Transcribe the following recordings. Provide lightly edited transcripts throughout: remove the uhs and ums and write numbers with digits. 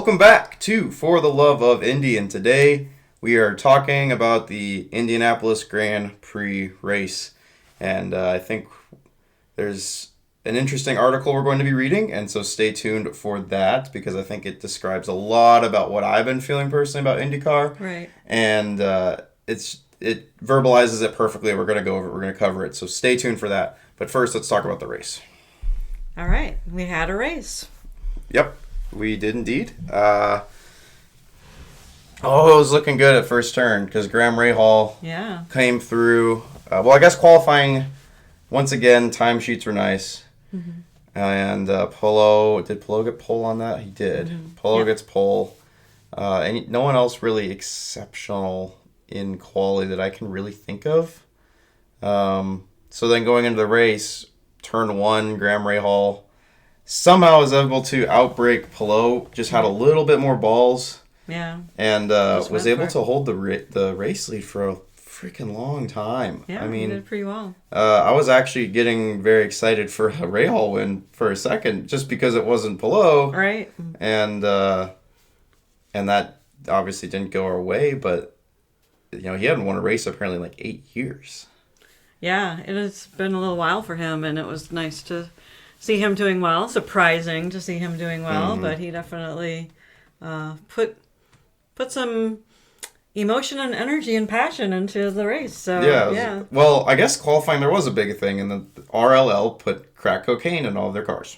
Welcome back to For the Love of Indy, and today we are talking about the Indianapolis Grand Prix race. And I think there's an interesting article we're going to be reading, and so stay tuned for that because I think it describes a lot about what I've been feeling personally about IndyCar. Right. And it verbalizes it perfectly. We're going to go over it. We're going to cover it. So stay tuned for that. But first, let's talk about the race. All right. We had a race. Yep. We did indeed. It was looking good at first turn because Graham Rahal came through. I guess qualifying, once again, timesheets were nice. Mm-hmm. And Polo, did Polo get pole on that? He did. Mm-hmm. Polo gets pole. And no one else really exceptional in quality that I can really think of. So then going into the race, turn one, Graham Rahal somehow was able to outbrake Pelot, just had a little bit more balls. Yeah. And was able to hold the race lead for a freaking long time. Yeah, he did pretty well. I was actually getting very excited for a Rahal win for a second, just because it wasn't Pelot. Right. And that obviously didn't go our way, but he hadn't won a race apparently in like 8 years. Yeah, it has been a little while for him, and it was nice to see him doing well. Surprising to see him doing well, but he definitely put some emotion and energy and passion into the race. So yeah. Well, I guess qualifying there was a big thing, and the RLL put crack cocaine in all of their cars.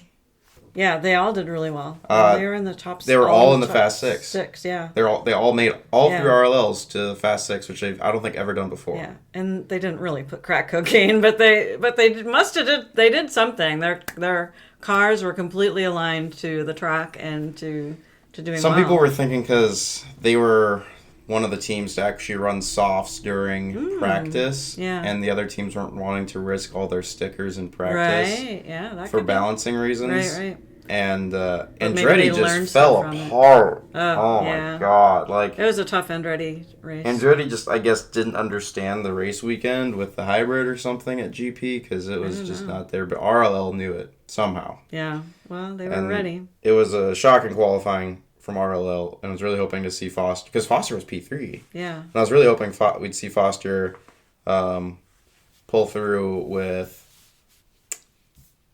Yeah, they all did really well. They were in the top. They were all in the Fast Six. Yeah. They all made all 3 RLLs to the Fast Six, which I don't think ever done before. Yeah, and they didn't really put crack cocaine, but they must have did. They did something. Their cars were completely aligned to the track and to doing. Some well. people were thinking because they were one of the teams to actually run softs during practice, and the other teams weren't wanting to risk all their stickers in practice, right? Yeah, that for balancing reasons, right. And Andretti just fell apart. Oh my god! Like it was a tough Andretti race. Andretti just, I guess, didn't understand the race weekend with the hybrid or something at GP because it was just not there. But RLL knew it somehow. Yeah, well, they were ready. It was a shocking qualifying from RLL, and I was really hoping to see Foster, because Foster was P3. Yeah. And I was really hoping we'd see Foster pull through with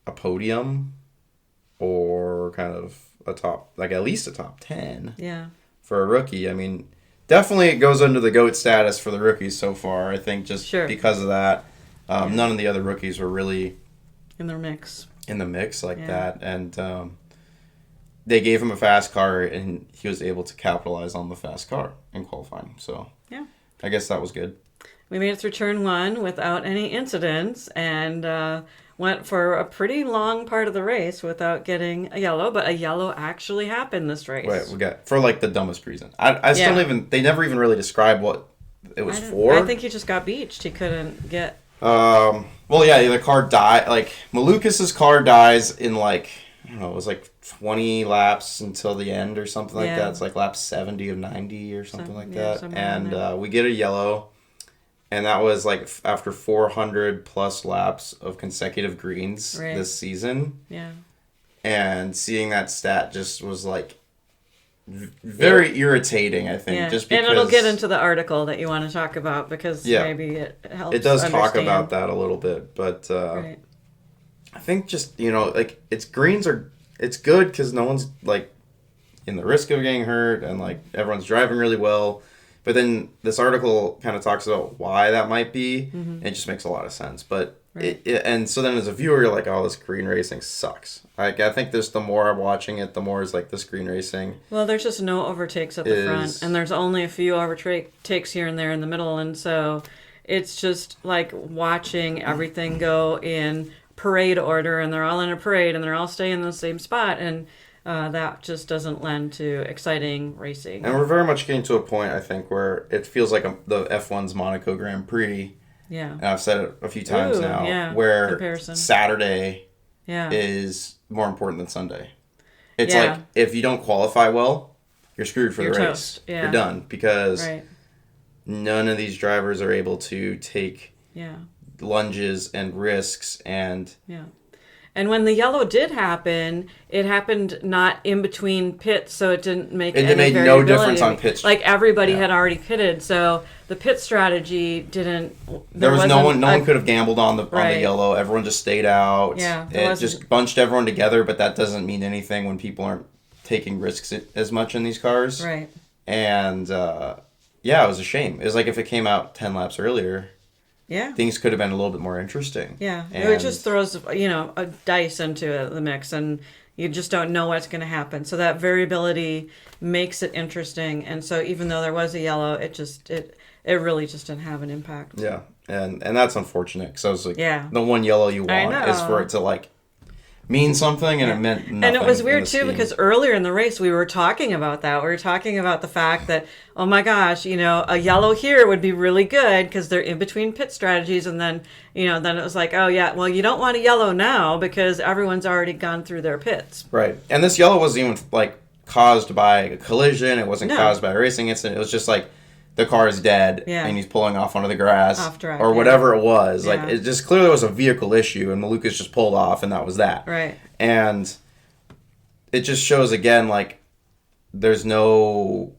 a podium or kind of at least a top 10. Yeah. For a rookie. I mean, definitely it goes under the GOAT status for the rookies so far, I think, just because of that. None of the other rookies were really in the mix like that. And they gave him a fast car, and he was able to capitalize on the fast car in qualifying. So I guess that was good. We made it through turn one without any incidents, and went for a pretty long part of the race without getting a yellow. But a yellow actually happened this race. Right, we got for like the dumbest reason. I still they never even really described what it was for. I think he just got beached. He couldn't get. The car died. Like Malukas' car dies in like, I don't know, it was like 20 laps until the end or something like that. It's like lap 70 of 90 or something like that. And we get a yellow, and that was like after 400 plus laps of consecutive greens this season. Yeah. And seeing that stat just was like very irritating, I think. Yeah. Just because, and it'll get into the article that you want to talk about because maybe it helps. It does understand. talk about that a little bit, but I think just, like it's good because no one's like in the risk of getting hurt, and like everyone's driving really well. But then this article kind of talks about why that might be, and it just makes a lot of sense. But and so then as a viewer, you're like, oh, this green racing sucks. Like, I think the more I'm watching it, the more is like this green racing. Well, there's just no overtakes at the front, and there's only a few overtakes here and there in the middle, and so it's just like watching everything go in parade order, and they're all in a parade, and they're all staying in the same spot, and that just doesn't lend to exciting racing. And we're very much getting to a point, I think, where it feels like the F1's Monaco Grand Prix. Yeah. And I've said it a few times where Saturday is more important than Sunday. It's like, if you don't qualify well, you're screwed for the race. Toast. Yeah. You're done, because none of these drivers are able to take lunges and risks and And when the yellow did happen, it happened not in between pits, so it didn't make any made no difference on pits. Like everybody had already pitted, so the pit strategy didn't. There was no one. No one could have gambled on the yellow. Everyone just stayed out. Yeah, it just bunched everyone together, but that doesn't mean anything when people aren't taking risks as much in these cars. Right. And yeah, it was a shame. It was like if it came out 10 laps earlier. Yeah. Things could have been a little bit more interesting. Yeah. It just throws, a dice into the mix, and you just don't know what's going to happen. So that variability makes it interesting. And so even though there was a yellow, it really just didn't have an impact. Yeah. And that's unfortunate, because I was like, the one yellow you want is for it to like mean something, and it meant nothing. And it was weird too, because earlier in the race we were talking about that. We were talking about the fact that, oh my gosh, a yellow here would be really good because they're in between pit strategies, and then then it was like, oh yeah, well, you don't want a yellow now because everyone's already gone through their pits. Right. And this yellow wasn't even like caused by a collision. It wasn't caused by a racing incident. It was just like the car is dead, and he's pulling off onto the grass, or whatever it was. Like, it just clearly was a vehicle issue, and Malukas just pulled off, and that was that. Right. And it just shows again, like, there's no,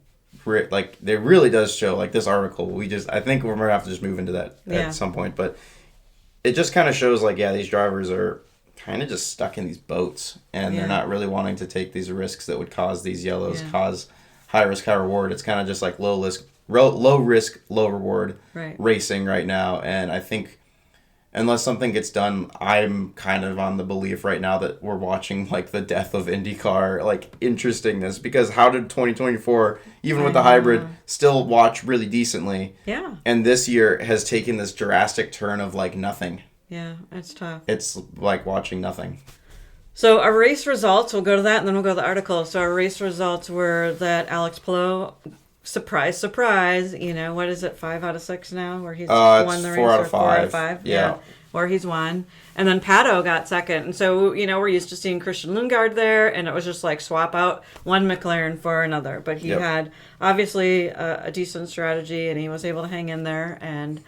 like, it really does show, like, this article, I think we're going to have to just move into that at some point, but it just kind of shows, like, these drivers are kind of just stuck in these boats, and they're not really wanting to take these risks that would cause these yellows, cause high risk, high reward. It's kind of just like low risk, low reward racing right now. And I think unless something gets done, I'm kind of on the belief right now that we're watching like the death of IndyCar, like interestingness, because how did 2024, even with the hybrid, still watch really decently? Yeah. And this year has taken this drastic turn of like nothing. Yeah, it's tough. It's like watching nothing. So our race results, we'll go to that and then we'll go to the article. So our race results were that Alex Palou, surprise, what is it, 5 out of 6 now? Where he's won the race? 4 out of 5. 4 out of 5, yeah. Where he's won. And then Pato got second. And so, we're used to seeing Christian Lundgaard there, and it was just like swap out one McLaren for another. But he had obviously a decent strategy, and he was able to hang in there and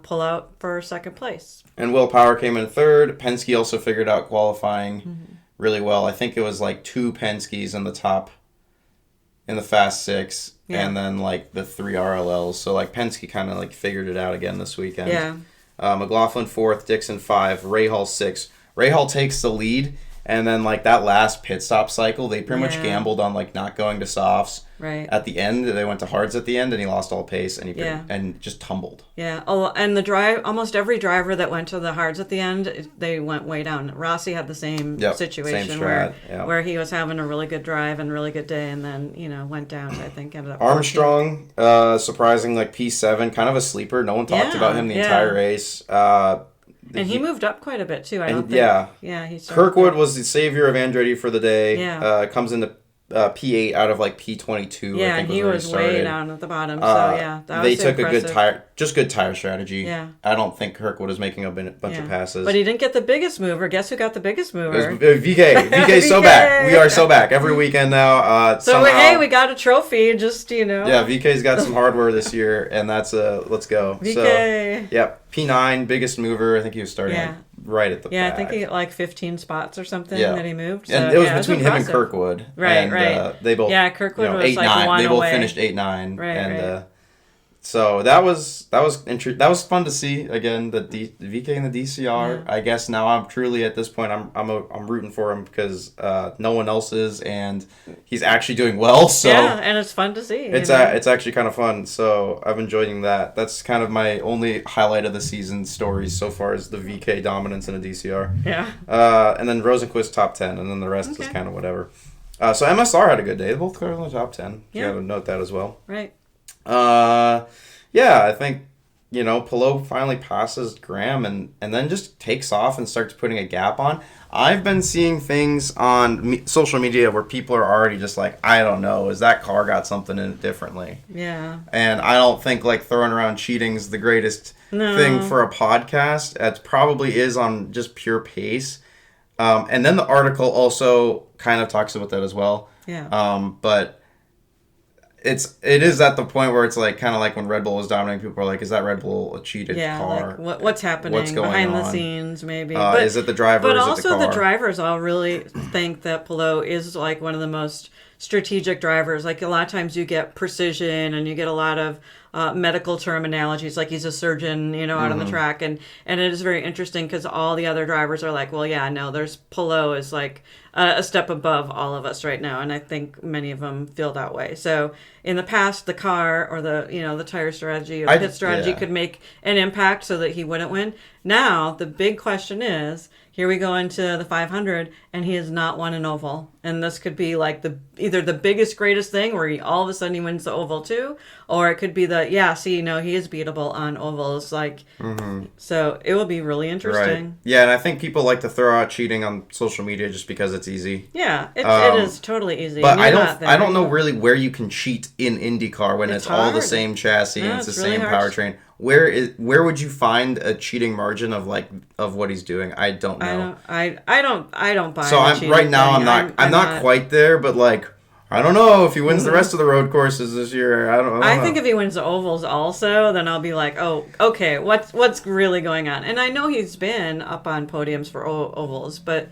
pull out for second place. And Will Power came in third. Penske also figured out qualifying really well. I think it was like 2 Penskes in the top, in the Fast 6, and then like the 3 RLLs. So like Penske kind of like figured it out again this weekend. Yeah. McLaughlin 4th, Dixon 5, Rahal 6. Rahal takes the lead, and then like that last pit stop cycle, they pretty much gambled on like not going to softs. Right. At the end, they went to hards at the end, and he lost all pace, and and just tumbled. Yeah. Oh, and almost every driver that went to the hards at the end, they went way down. Rossi had the same situation where he was having a really good drive and really good day, and then went down. I think ended up. Armstrong, surprising, like P7, kind of a sleeper. No one talked about him the entire race. And he moved up quite a bit too. I don't think. Yeah. Kirkwood was the savior of Andretti for the day. Yeah. Comes into P8 out of like P22. Yeah, I think and he was way down at the bottom. So that was took impressive. a good tire strategy. Yeah. I don't think Kirkwood was making a bunch of passes. But he didn't get the biggest mover. Guess who got the biggest mover? It was VK. VK's so back. We are so back every weekend now. We got a trophy. Just Yeah, VK's got some hardware this year, and that's let's go. VK. So, P9 biggest mover. I think he was starting right at the back. I think he got like 15 spots or something that he moved. So, and it was between him and Kirkwood. Right. They both Kirkwood was 8-9. like 1 They both away. finished 8-9. Right. So that was that was fun to see again. The VK and the DCR. I guess now I'm truly at this point I'm rooting for him because no one else is, and he's actually doing well. So and it's fun to see. It's actually kind of fun. So I've enjoying that. That's kind of my only highlight of the season stories so far is the VK dominance in a DCR. Yeah. And then Rosenquist top 10, and then the rest is kind of whatever. So MSR had a good day. They both cleared in the top 10. Yeah. You got to note that as well. Right. I think, Palou finally passes Graham and then just takes off and starts putting a gap on. I've been seeing things on social media where people are already just like, I don't know, is that car got something in it differently? Yeah. And I don't think like throwing around cheating is the greatest thing for a podcast. It probably is on just pure pace. And then the article also kind of talks about that as well. Yeah. But it is at the point where it's like kind of like when Red Bull was dominating, people are like, is that Red Bull a cheated car? Like what's happening behind the scenes, maybe. Is it the driver? But or is also it the car? the drivers all really think that Palou is like one of the most strategic drivers. Like a lot of times you get precision and you get a lot of medical term analogies, like he's a surgeon, out on the track, and it is very interesting because all the other drivers are like, well, yeah, no, there's Palou is like a step above all of us right now, and I think many of them feel that way. So in the past, the car or the tire strategy or pit strategy could make an impact so that he wouldn't win. Now the big question is, here we go into the 500, and he has not won an oval. And this could be like either the biggest, greatest thing where all of a sudden he wins the oval too, or it could be he is beatable on ovals. So it will be really interesting. Right. Yeah, and I think people like to throw out cheating on social media just because it's easy. Yeah, it is totally easy. But I don't know really where you can cheat in IndyCar when it's all the same chassis and it's the really same hard. powertrain. Where would you find a cheating margin of what he's doing? I don't know. I don't buy. So I'm not quite there, but I don't know if he wins the rest of the road courses this year. I don't know. I think if he wins the ovals also, then I'll be like, oh, okay, what's really going on? And I know he's been up on podiums for ovals, but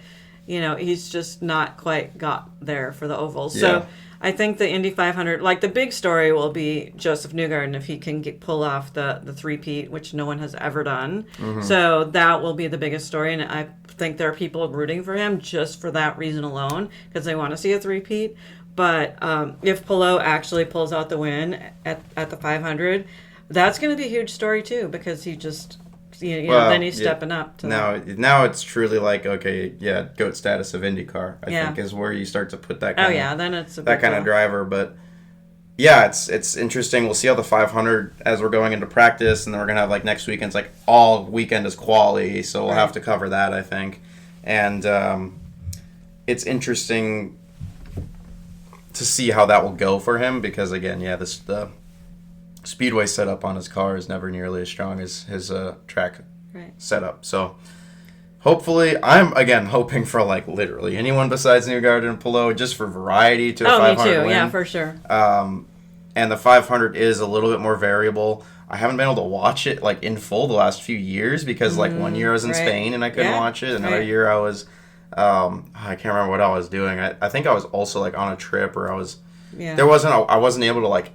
he's just not quite got there for the ovals. Yeah. So I think the Indy 500, the big story will be Joseph Newgarden if he can pull off the three-peat, which no one has ever done. Mm-hmm. So that will be the biggest story, and I think there are people rooting for him just for that reason alone, because they want to see a three-peat. But if Palou actually pulls out the win at the 500, that's going to be a huge story too, because he just... then he's stepping up. Now it's truly GOAT status of IndyCar. I think is where you start to put that. Then it's that kind of driver. But yeah, it's interesting. We'll see how the 500 as we're going into practice, and then we're gonna have next weekend's all weekend is quali, so we'll have to cover that, I think. And it's interesting to see how that will go for him because again, the speedway setup on his car is never nearly as strong as his track setup. So hopefully, I'm again hoping for literally anyone besides Newgarden and Palou, just for variety to a 500 me too. win. Yeah, for sure. And the 500 is a little bit more variable. I haven't been able to watch it in full the last few years because 1 year I was in Spain and I couldn't watch it. Another year I was I can't remember what I was doing. I think I was also on a trip or I was I wasn't able to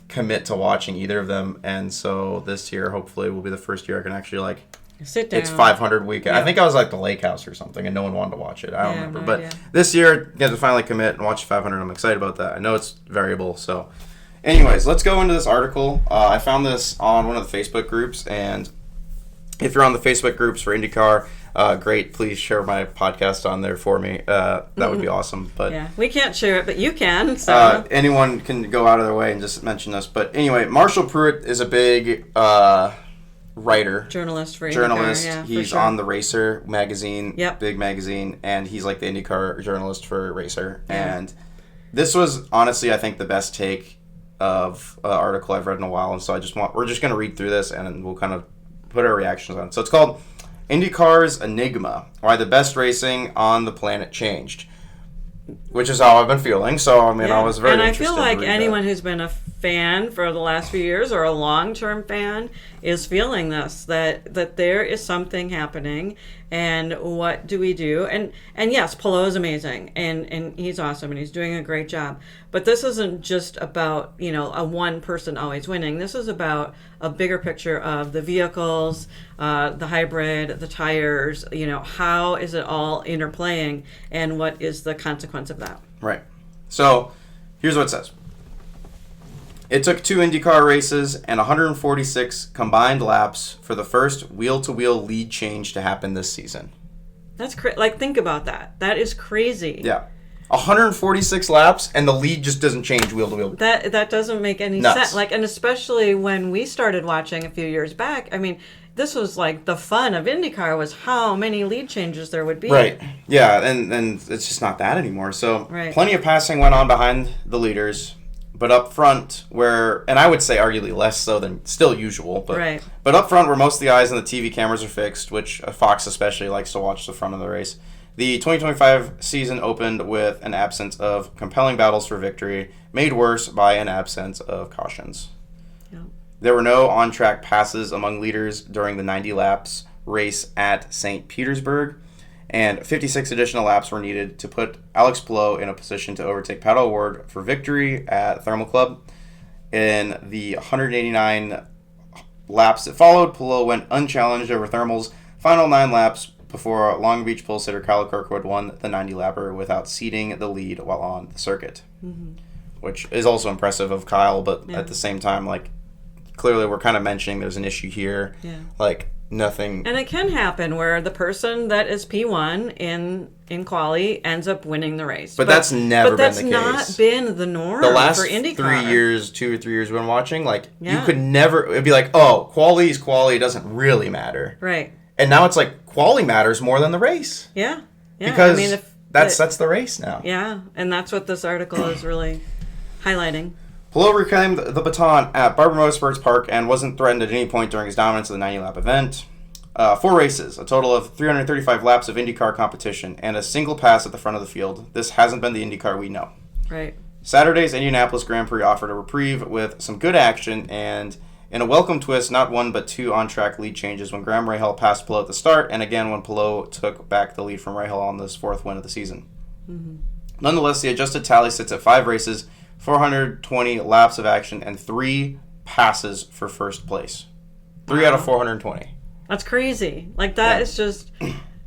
commit to watching either of them, and so this year hopefully will be the first year I can actually sit down. It's 500 weekend. I think I was the lake house or something and no one wanted to watch it. I don't remember, but this year get to finally commit and watch 500. I'm excited about that. I know it's variable. So anyways, let's go into this article. I found this on one of the Facebook groups, and if you're on the Facebook groups for IndyCar, great, please share my podcast on there for me. That would be awesome. But we can't share it, but you can. So. Anyone can go out of their way and just mention this. But anyway, Marshall Pruitt is a big writer. Journalist for IndyCar. Yeah, he's on the Racer magazine, yep. big magazine, and he's the IndyCar journalist for Racer. Yeah. And this was honestly, I think, the best take of article I've read in a while. And so we're just going to read through this and we'll kind of put our reactions on it. So it's called IndyCar's Enigma, Why the Best Racing on the Planet Changed, which is how I've been feeling. So, I was very interested. And I feel anyone who's been a fan for the last few years or a long-term fan is feeling this, that there is something happening, and what do we do? And yes, Palou is amazing, and he's awesome, and he's doing a great job. But this isn't just about, a one person always winning. This is about a bigger picture of the vehicles, the hybrid, the tires, how is it all interplaying, and what is the consequence of that? Right. So, here's what it says. It took 2 IndyCar races and 146 combined laps for the first wheel-to-wheel lead change to happen this season. That's think about that. That is crazy. Yeah. 146 laps and the lead just doesn't change wheel-to-wheel. That doesn't make any sense. And especially when we started watching a few years back, this was the fun of IndyCar was how many lead changes there would be. Right. Yeah, and it's just not that anymore. So Plenty of passing went on behind the leaders. But up front, and I would say arguably less so than still usual, but up front where most of the eyes and the TV cameras are fixed, which Fox especially likes to watch the front of the race, The 2025 season opened with an absence of compelling battles for victory, made worse by an absence of cautions. Yep. There were no on-track passes among leaders during the 90 laps race at St. Petersburg, and 56 additional laps were needed to put Alex Palou in a position to overtake Pato O'Ward for victory at Thermal Club. In the 189 laps that followed, Palou went unchallenged over Thermal's final 9 laps before Long Beach pole sitter Kyle Kirkwood won the 90-lapper without ceding the lead while on the circuit, which is also impressive of Kyle, but at the same time, like, clearly we're kind of mentioning there's an issue here. Yeah. Like, nothing... And it can happen where the person that is P1 in quali ends up winning the race. But that's never been the case. But that's not been the norm for IndyCar. The last 2 or 3 years we've been watching, like, you could never... It'd be like, oh, quali is quali, it doesn't really matter. Right. And now it's like, quali matters more than the race. Yeah. Because that's the race now. Yeah, and that's what this article is really highlighting. Palou reclaimed the baton at Barber Motorsports Park and wasn't threatened at any point during his dominance of the 90-lap event. 4 races, a total of 335 laps of IndyCar competition, and a single pass at the front of the field. This hasn't been the IndyCar we know. Right. Saturday's Indianapolis Grand Prix offered a reprieve with some good action and, in a welcome twist, not 1 but 2 on-track lead changes when Graham Rahal passed Palou at the start, and again when Palou took back the lead from Rahal on this 4th win of the season. Nonetheless, the adjusted tally sits at 5 races, 420 laps of action, and 3 passes for first place. 3 out of 420. That's crazy. Like, that is just...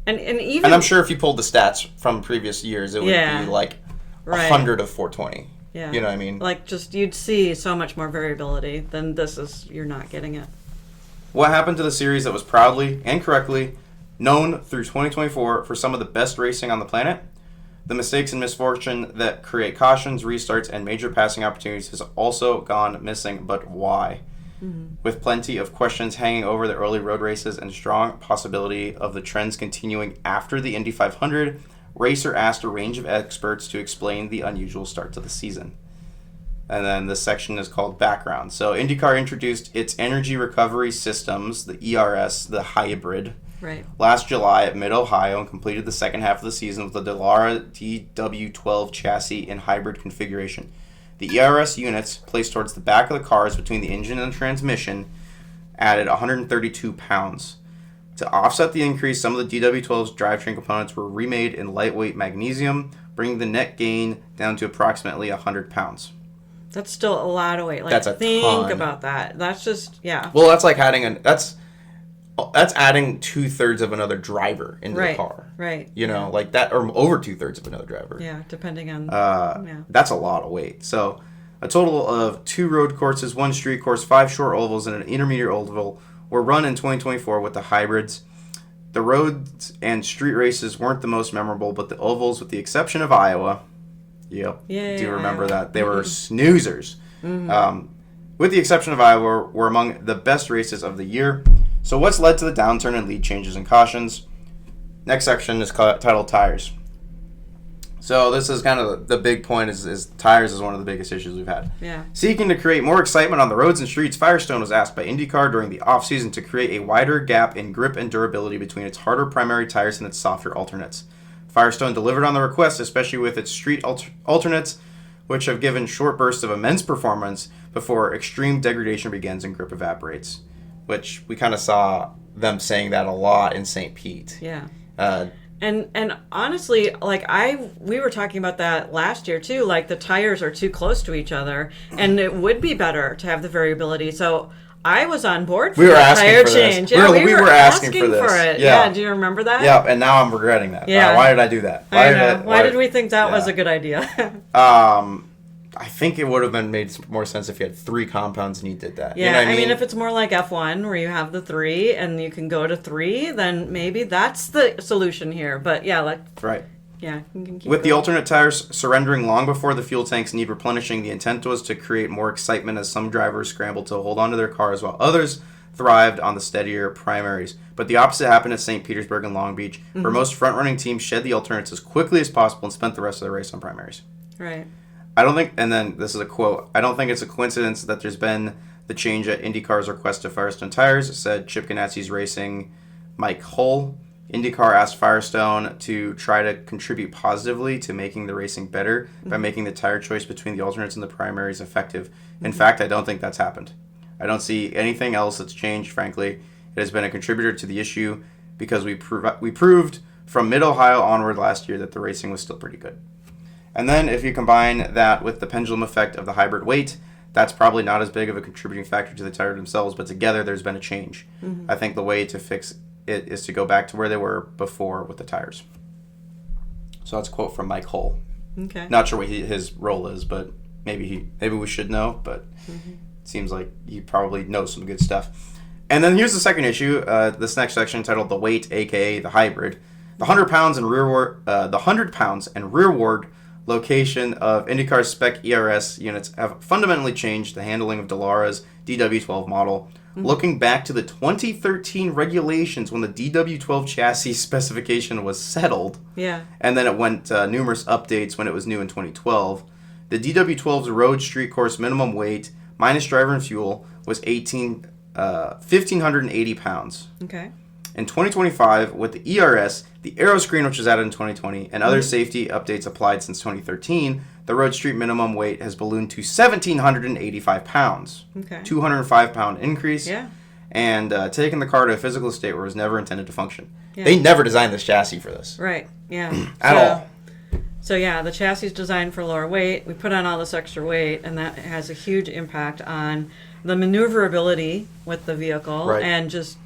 And even... And I'm sure if you pulled the stats from previous years, it would be like 100 of 420. Yeah. You know what I mean? Like, just, you'd see so much more variability than this is... You're not getting it. What happened to the series that was proudly and correctly known through 2024 for some of the best racing on the planet? The mistakes and misfortune that create cautions, restarts, and major passing opportunities has also gone missing, but why? With plenty of questions hanging over the early road races and strong possibility of the trends continuing after the Indy 500, Racer asked a range of experts to explain the unusual start to the season. And then this section is called Background. So IndyCar introduced its energy recovery systems, the ERS, the hybrid, last July at Mid-Ohio and completed the second half of the season with the Dallara DW12 chassis in hybrid configuration. The ERS units, placed towards the back of the cars between the engine and the transmission, added 132 pounds. To offset the increase, some of the DW12's drivetrain components were remade in lightweight magnesium, bringing the net gain down to approximately 100 pounds. That's still a lot of weight. Like, that's a think ton. About that. That's just, Well, that's like adding that's adding 2/3 of another driver into the car. Right. You know, like that, or over 2/3 of another driver. Yeah, depending on... That's a lot of weight. So, a total of 2 road courses, 1 street course, 5 short ovals, and an intermediate oval were run in 2024 with the hybrids. The roads and street races weren't the most memorable, but the ovals, with the exception of Iowa... Yep. Yeah, do you remember that? They were snoozers. With the exception of Iowa, were among the best races of the year. So what's led to the downturn in lead changes and cautions? Next section is titled Tires. So this is kind of the big point is tires is one of the biggest issues we've had. Yeah. Seeking to create more excitement on the roads and streets, Firestone was asked by IndyCar during the off-season to create a wider gap in grip and durability between its harder primary tires and its softer alternates. Firestone delivered on the request, especially with its street alternates, which have given short bursts of immense performance before extreme degradation begins and grip evaporates, which we kind of saw them saying that a lot in St. Pete. Yeah. And honestly, like we were talking about that last year too, like the tires are too close to each other and it would be better to have the variability. So I was on board for that tire change. Yeah, we were asking for this. It. Yeah, do you remember that? Yeah, and now I'm regretting that. Yeah. Why did I do that? Why did we think that was a good idea? I think it would have made more sense if you had 3 compounds and you did that. Yeah, you know what I mean, if it's more like F1 where you have the 3 and you can go to 3, then maybe that's the solution here. But yeah, right. Yeah. With the alternate tires surrendering long before the fuel tanks need replenishing, the intent was to create more excitement as some drivers scrambled to hold onto their cars while others thrived on the steadier primaries. But the opposite happened at St. Petersburg and Long Beach, where most front-running teams shed the alternates as quickly as possible and spent the rest of the race on primaries. Right. I don't think, and then this is a quote, I don't think it's a coincidence that there's been the change at IndyCar's request to Firestone tires, said Chip Ganassi's Racing Mike Hull. IndyCar asked Firestone to try to contribute positively to making the racing better by making the tire choice between the alternates and the primaries effective. In fact, I don't think that's happened. I don't see anything else that's changed, frankly. It has been a contributor to the issue because we proved from mid-Ohio onward last year that the racing was still pretty good. And then if you combine that with the pendulum effect of the hybrid weight, that's probably not as big of a contributing factor to the tire themselves, but together there's been a change. I think the way to fix it is to go back to where they were before with the tires. So that's a quote from Mike Hull. Okay. Not sure what his role is, but maybe we should know, but it seems like he probably knows some good stuff. And then here's the second issue, this next section titled The Weight, aka the Hybrid. The 100 pounds and rearward location of IndyCar's spec ERS units have fundamentally changed the handling of Dallara's DW12 model. Looking back to the 2013 regulations when the DW12 chassis specification was settled, and then it went numerous updates when it was new in 2012, the DW12's road street course minimum weight, minus driver and fuel, was 1,580 pounds. Okay. In 2025, with the ERS, the aero screen, which was added in 2020, and other safety updates applied since 2013, the road street minimum weight has ballooned to 1,785 pounds. Okay. 205-pound increase. Yeah. And taking the car to a physical state where it was never intended to function. Yeah. They never designed this chassis for this. Right. Yeah. At all. So yeah, the chassis is designed for lower weight. We put on all this extra weight, and that has a huge impact on the maneuverability with the vehicle, and just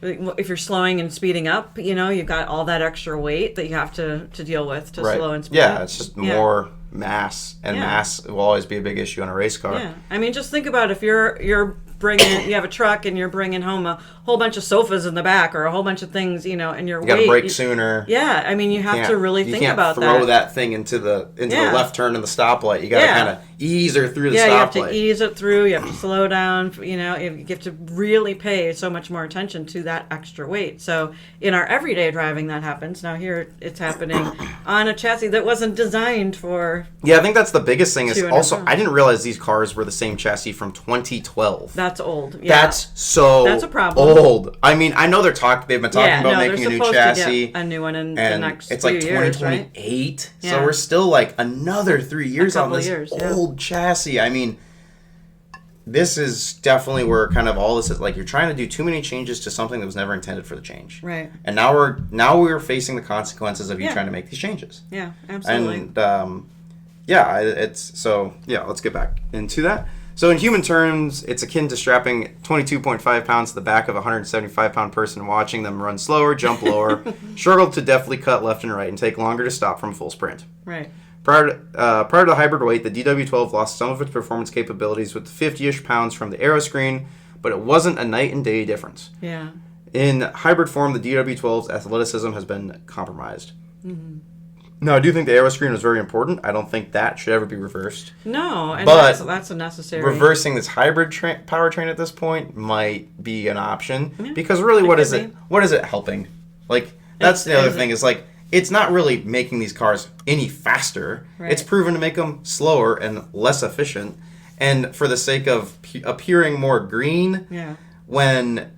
if you're slowing and speeding up, you've got all that extra weight that you have to deal with to slow and speed up. Yeah, it's just more mass, and mass will always be a big issue on a race car. Yeah, I mean, just think about if you have a truck and you're bringing home a whole bunch of sofas in the back or a whole bunch of things, and you got to brake sooner. Yeah, I mean, you have to really think about that. You can't throw that thing into the left turn in the stoplight. You got to kind of ease her through the stoplight. Yeah, you have to ease it through. You have to slow down. You have to really pay so much more attention to that extra weight. So in our everyday driving, that happens. Now here, it's happening on a chassis that wasn't designed for. Yeah, I think that's the biggest thing. Is also I didn't realize these cars were the same chassis from 2012. That's old. Yeah. That's a problem. Old. I mean, I know they've been talking about making a new chassis. To get a new one in the next it's like 2028. Right? So we're still like another 3 years on this old chassis. I mean, this is definitely where kind of all this is like you're trying to do too many changes to something that was never intended for the change. Right. And now we're facing the consequences of you trying to make these changes. Yeah, absolutely. And let's get back into that. So in human terms, it's akin to strapping 22.5 pounds to the back of a 175-pound person, watching them run slower, jump lower, struggle to deftly cut left and right, and take longer to stop from a full sprint. Right. Prior to the hybrid weight, the DW12 lost some of its performance capabilities with 50-ish pounds from the aero screen, but it wasn't a night and day difference. Yeah. In hybrid form, the DW12's athleticism has been compromised. Mm-hmm. No, I do think the aero screen was very important. I don't think that should ever be reversed. No, and but that's a necessary. Reversing this hybrid powertrain at this point might be an option because really, what is it? What is it helping? Like that's the other thing is like it's not really making these cars any faster. Right. It's proven to make them slower and less efficient, and for the sake of appearing more green, when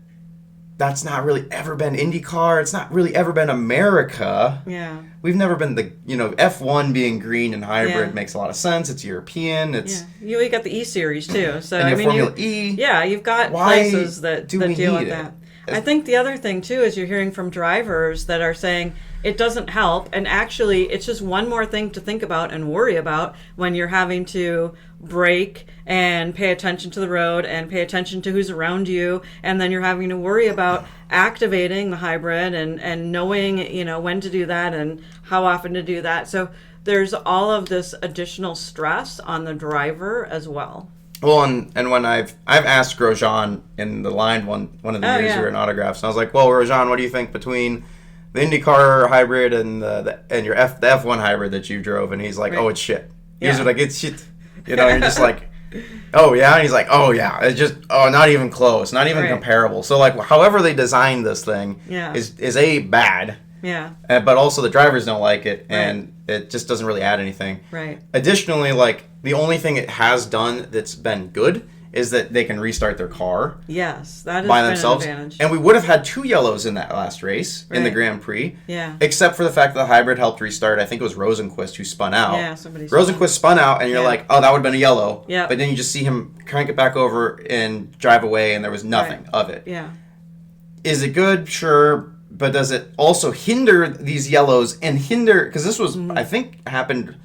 that's not really ever been IndyCar. It's not really ever been America. Yeah. We've never been F1 being green and hybrid makes a lot of sense. It's European. It's you got the E series too. So and Formula E. Yeah, you've got places that deal with that. I think the other thing too is you're hearing from drivers that are saying it doesn't help, and actually it's just one more thing to think about and worry about when you're having to brake and pay attention to the road and pay attention to who's around you, and then you're having to worry about activating the hybrid and knowing when to do that and how often to do that. So there's all of this additional stress on the driver as well. Well, and when I've asked Grosjean in the line one of the years we were in autographs, and I was like, well, Grosjean, what do you think between the IndyCar hybrid and the F1 hybrid that you drove? And he's like, oh, it's shit. He's like, it's shit. You're just like, oh yeah, and he's like, oh yeah, it's just not even close, not even comparable. So like, however they designed this thing is a bad. Yeah. But also the drivers don't like it, and it just doesn't really add anything. Right. Additionally, like the only thing it has done that's been good is that they can restart their car. Yes, that is by themselves. An advantage. And we would have had 2 yellows in that last race in the Grand Prix. Yeah. Except for the fact that the hybrid helped restart. I think it was Rosenquist who spun out. Yeah, Rosenquist spun out, and you're like, oh, that would have been a yellow. Yeah. But then you just see him crank it back over and drive away, and there was nothing of it. Yeah. Is it good? Sure. But does it also hinder these yellows and hinder... Because this was, I think, happened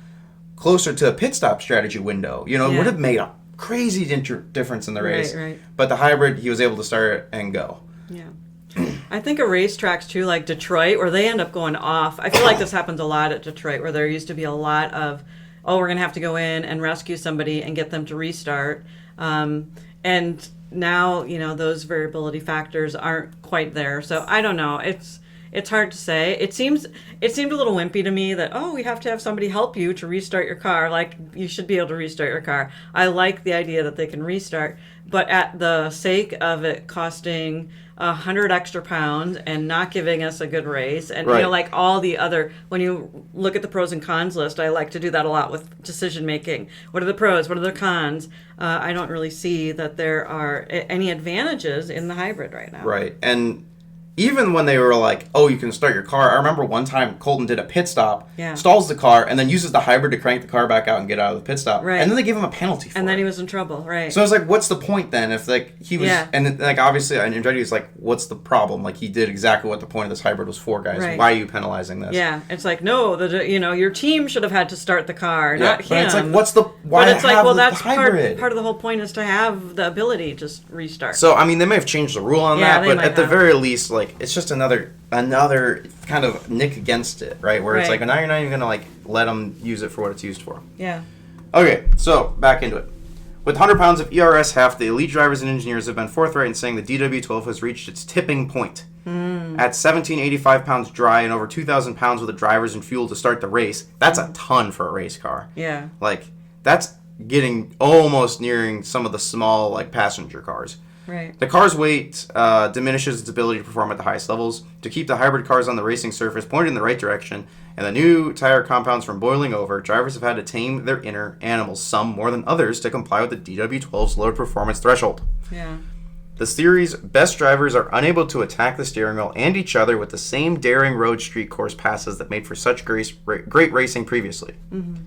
closer to a pit stop strategy window. You know, it would have made a crazy difference in the race. Right. But the hybrid, he was able to start it and go. Yeah. I think of racetracks too, like Detroit, where they end up going off. I feel like this happens a lot at Detroit, where there used to be a lot of, oh, we're going to have to go in and rescue somebody and get them to restart. And now, you know, those variability factors aren't quite there. So I don't know. It's hard to say. It seemed a little wimpy to me that, oh, we have to have somebody help you to restart your car. Like, you should be able to restart your car. I like the idea that they can restart, but at the sake of it costing 100 extra pounds and not giving us a good race, and you know, like all the other, when you look at the pros and cons list, I like to do that a lot with decision making. What are the pros? What are the cons? I don't really see that there are any advantages in the hybrid right now. Right, and even when they were like, oh, you can start your car. I remember one time Colton did a pit stop, stalls the car, and then uses the hybrid to crank the car back out and get out of the pit stop. Right. And then they gave him a penalty for it. And then he was in trouble, right. So I was like, what's the point then? If like he was, and like obviously Andretti was like, what's the problem? Like he did exactly what the point of this hybrid was for, guys. Right. Why are you penalizing this? Yeah, it's like, no, you know, your team should have had to start the car, not him. But it's like, what's the, why But it's like, well, that's hybrid? part of the whole point is to have the ability to just restart. So, I mean, they may have changed the rule on that, but at the very least, like, it's just another kind of nick against it, right? Where it's like, now you're not even going to, like, let them use it for what it's used for. Yeah. Okay, so, back into it. With 100 pounds of ERS heft, the elite drivers and engineers have been forthright in saying the DW12 has reached its tipping point. At 1,785 pounds dry and over 2,000 pounds with the drivers and fuel to start the race, that's a ton for a race car. Yeah. Like, that's getting almost nearing some of the small, like, passenger cars. Right. The car's weight diminishes its ability to perform at the highest levels. To keep the hybrid cars on the racing surface pointed in the right direction and the new tire compounds from boiling over, drivers have had to tame their inner animals, some more than others, to comply with the DW12's load performance threshold. Yeah. The series' best drivers are unable to attack the steering wheel and each other with the same daring road street course passes that made for such great racing previously. Mm-hmm.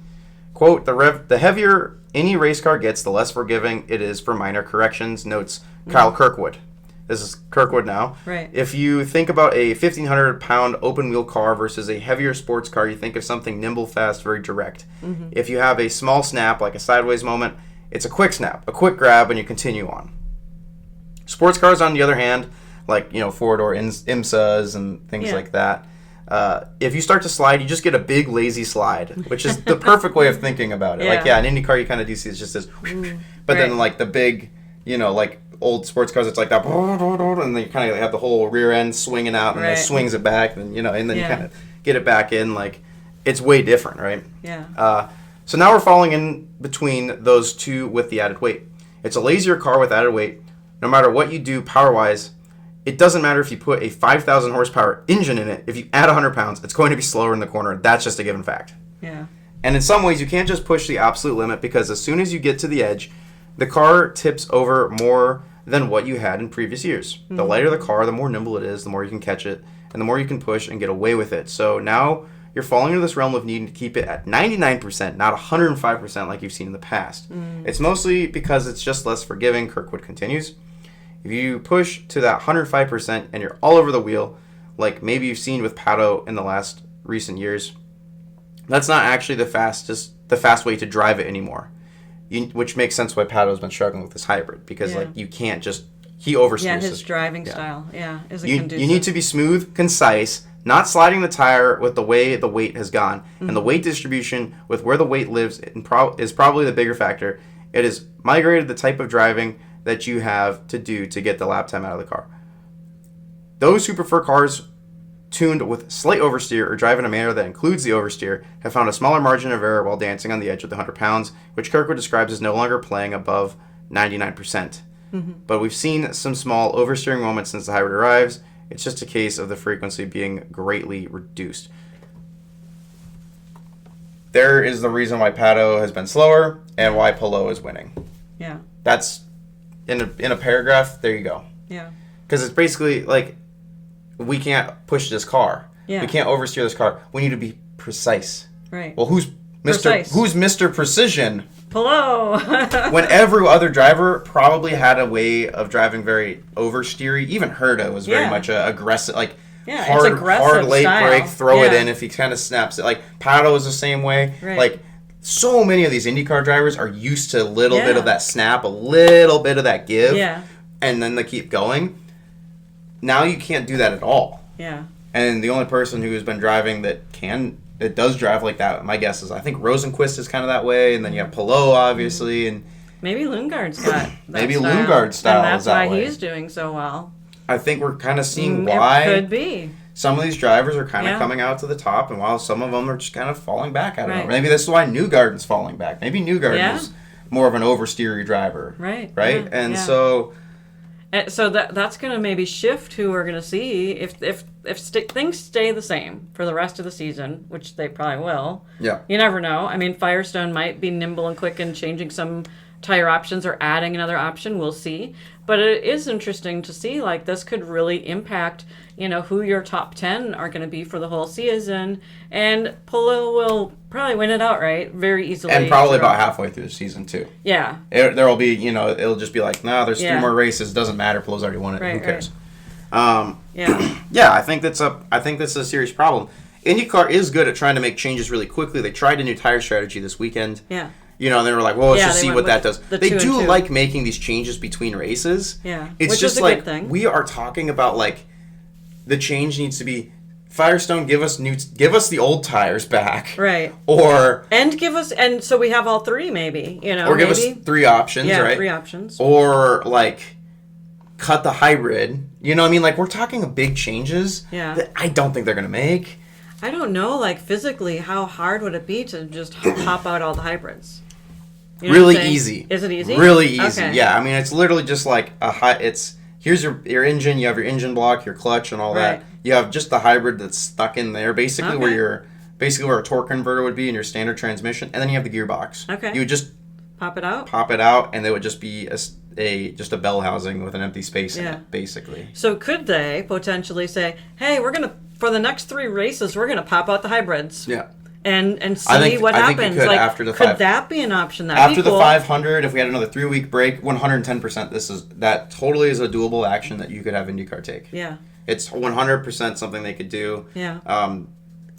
Quote, the heavier any race car gets, the less forgiving it is for minor corrections, notes Kyle Kirkwood. This is Kirkwood now. Right. If you think about a 1,500-pound open-wheel car versus a heavier sports car, you think of something nimble, fast, very direct. Mm-hmm. If you have a small snap, like a sideways moment, it's a quick snap, a quick grab, and you continue on. Sports cars, on the other hand, like, you know, four-door IMSAs and things like that, if you start to slide, you just get a big, lazy slide, which is the perfect way of thinking about it. Like, in IndyCar, you kind of do see it's just this, but then, like, the big, you know, like, old sports cars, it's like that, and then you kind of have the whole rear end swinging out, and it swings it back, and, you know, and then you kind of get it back in. Like, it's way different, right? Yeah. So now we're falling in between those two with the added weight. It's a lazier car with added weight. No matter what you do power-wise, it doesn't matter if you put a 5,000 horsepower engine in it. If you add 100 pounds, it's going to be slower in the corner. That's just a given fact. Yeah. And in some ways, you can't just push the absolute limit, because as soon as you get to the edge, the car tips over more than what you had in previous years. Mm-hmm. The lighter the car, the more nimble it is, the more you can catch it, and the more you can push and get away with it. So now you're falling into this realm of needing to keep it at 99%, not 105% like you've seen in the past. Mm. It's mostly because it's just less forgiving, Kirkwood continues. If you push to that 105% and you're all over the wheel, like maybe you've seen with Pato in the last recent years, that's not actually the fast way to drive it anymore. Which makes sense why Pato's been struggling with this hybrid, because like you can't just, he oversteers. Yeah, his driving style, isn't conducive. You need to be smooth, concise, not sliding the tire with the way the weight has gone, and the weight distribution with where the weight lives is probably the bigger factor. It has migrated the type of driving that you have to do to get the lap time out of the car. Those who prefer cars tuned with slight oversteer or drive in a manner that includes the oversteer have found a smaller margin of error while dancing on the edge with the 100 pounds, which Kirkwood describes as no longer playing above 99%. Mm-hmm. But we've seen some small oversteering moments since the hybrid arrives. It's just a case of the frequency being greatly reduced. There is the reason why Pato has been slower and why Palou is winning. Yeah. That's in a paragraph, there you go. Yeah. Because it's basically like, we can't push this car. Yeah. We can't oversteer this car. We need to be precise. Right. Well, who's Mr. Precision? Hello. When every other driver probably had a way of driving very oversteery. Even Herta was very much aggressive, like hard late style. brake, throw it in if he kind of snaps it. Like Pato is the same way. Right. Like so many of these IndyCar drivers are used to a little bit of that snap, a little bit of that give, and then they keep going. Now you can't do that at all. Yeah. And the only person who has been driving that does drive like that, my guess is, I think Rosenquist is kind of that way, and then you have Palou, obviously, and maybe Lundgaard's got that maybe style. Lundgaard's style, and that's is that why way. He's doing so well. I think we're kind of seeing why. It could be. Some of these drivers are kind of coming out to the top, and while some of them are just kind of falling back. I don't know. Maybe this is why Newgarden's falling back. Maybe Newgarden is more of an oversteery driver. Right. Right? Yeah. And so... So that's going to maybe shift who we're going to see if things stay the same for the rest of the season, which they probably will. Yeah. You never know. I mean, Firestone might be nimble and quick in changing some tire options or adding another option. We'll see. But it is interesting to see, like, this could really impact, who your top 10 are going to be for the whole season. And Palou will probably win it outright very easily. And probably about halfway through the season, too. Yeah. There will be, it'll just be like, there's 3 more races. Doesn't matter. Palou's already won it. Right, Who cares? Yeah. I think that's a serious problem. IndyCar is good at trying to make changes really quickly. They tried a new tire strategy this weekend. Yeah. They were like, well, let's just see what that does. They do like making these changes between races. Yeah. It's Which just is a like, good thing. we are talking about, like, the change needs to be, Firestone, give us the old tires back. Right. And so we have all 3 maybe, Or give us 3 options, right? 3 options. Or, like, cut the hybrid. You know what I mean? Like, we're talking big changes that I don't think they're going to make. I don't know, like, physically, how hard would it be to just pop out all the hybrids? Really easy. Is it easy? Really easy. Okay. Yeah, I mean, it's literally just like here's your engine, you have your engine block, your clutch, and all that. You have just the hybrid that's stuck in there, basically where a torque converter would be in your standard transmission, and then you have the gearbox. Okay. You would just pop it out, and they would just be just a bell housing with an empty space in it, basically. So could they potentially say, hey, for the next 3 races, we're gonna pop out the hybrids? Yeah. And see what happens. Think you could, after the could that be an option? After the 500, if we had another 3-week break, 110%. That totally is a doable action that you could have IndyCar take. Yeah. It's 100% something they could do. Yeah.